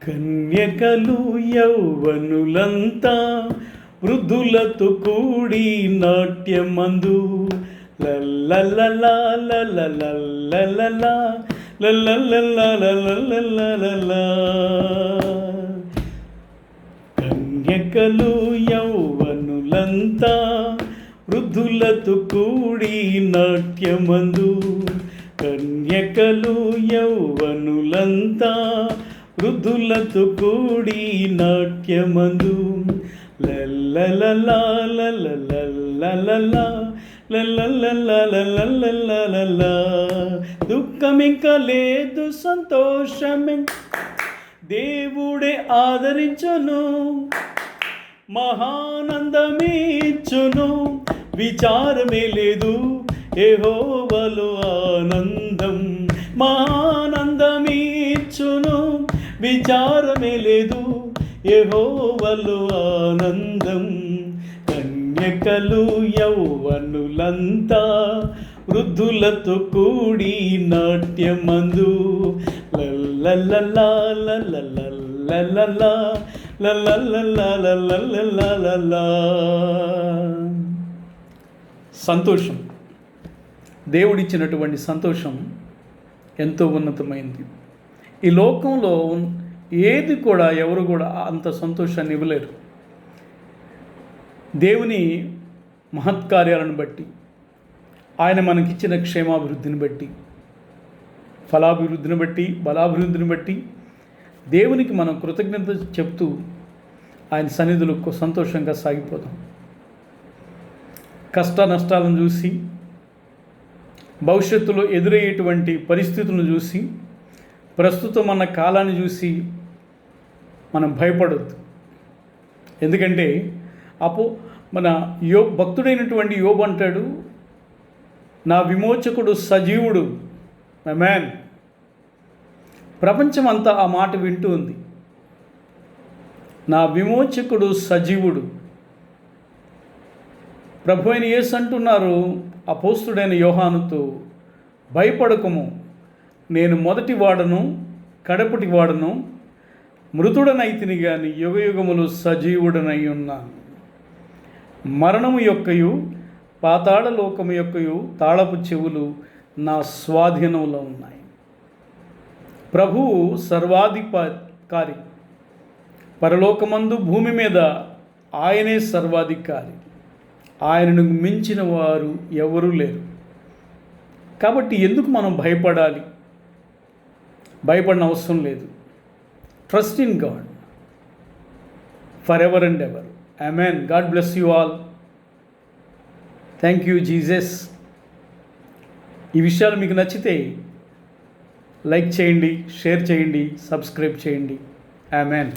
కన్యకలు యౌవనులంతా వృద్ధులతో కూడి నాట్యమందు లల్లలలా లల్లలల్లలలా లల్లలల్లలలలలలా. కన్యకలు యౌవనులంతా వృద్ధులతో కూడి నాట్యమందు కన్యకలు యౌవనులంతా వృద్ధులతో కూడి నాట్యమందు లల్లలలా లల్లలల్లలలా లల్లలల్లలలలలలా. దుఃఖమింక లేదు, సంతోషమే దేవుడే ఆదరించును, మహానందమేచ్చును, విచారమే లేదు యెహోవాలో ఆనందం. మహానందమేచ్చును, విచారమే లేదు యెహోవాలో ఆనందం. కన్యకలు యౌవనులంతా వృద్ధులతో కూడి నాట్యమందు లల్లలలా లల్లలల్లలలా లల్లలల్లలలలలా. సంతోషం, దేవుడిచ్చినటువంటి సంతోషం ఎంతో ఉన్నతమైంది. ఈ లోకంలో ఏది కూడా ఎవరు కూడా అంత సంతోషాన్ని ఇవ్వలేరు. దేవుని మహత్కార్యాలను బట్టి, ఆయన మనకిచ్చిన క్షేమాభివృద్ధిని బట్టి, ఫలాభివృద్ధిని బట్టి, బలాభివృద్ధిని బట్టి దేవునికి మనం కృతజ్ఞత చెప్తూ ఆయన సన్నిధిలో సంతోషంగా సాగిపోదాం. కష్ట నష్టాలను చూసి, భవిష్యత్తులో ఎదురయ్యేటువంటి పరిస్థితులను చూసి, ప్రస్తుతం అన్న కాలాన్ని చూసి మనం భయపడొద్దు. ఎందుకంటే మన భక్తుడైనటువంటి యోబు అంటాడు, నా విమోచకుడు సజీవుడు. ఆమేన్. ప్రపంచం అంతా ఆ మాట వింటూ ఉంది. నా విమోచకుడు సజీవుడు. ప్రభు అయిన యేసు అంటున్నారు అపోస్తుడైన యోహానుతో, భయపడకము, నేను మొదటి వాడను కడపటి వాడను, మృతుడనైతిని గాని యుగయుగములు సజీవుడనై ఉన్నాను. మరణము యొక్కయు పాతాళ లోకము యొక్కయు తాళపు చెవులు నా స్వాధీనంలో ఉన్నాయి. ప్రభువు సర్వాధికారి. పరలోకమందు భూమి మీద ఆయనే సర్వాధికారి. ఆయనను మించిన వారు ఎవరూ లేరు. కాబట్టి ఎందుకు మనం భయపడాలి? భయపడిన అవసరం లేదు. Trust in God for ever and ever. Amen. God bless you all. Thank you Jesus. ఈ విషయాలు మీకు నచ్చితే లైక్ చేయండి, షేర్ చేయండి, సబ్స్క్రైబ్ చేయండి. ఆమేన్.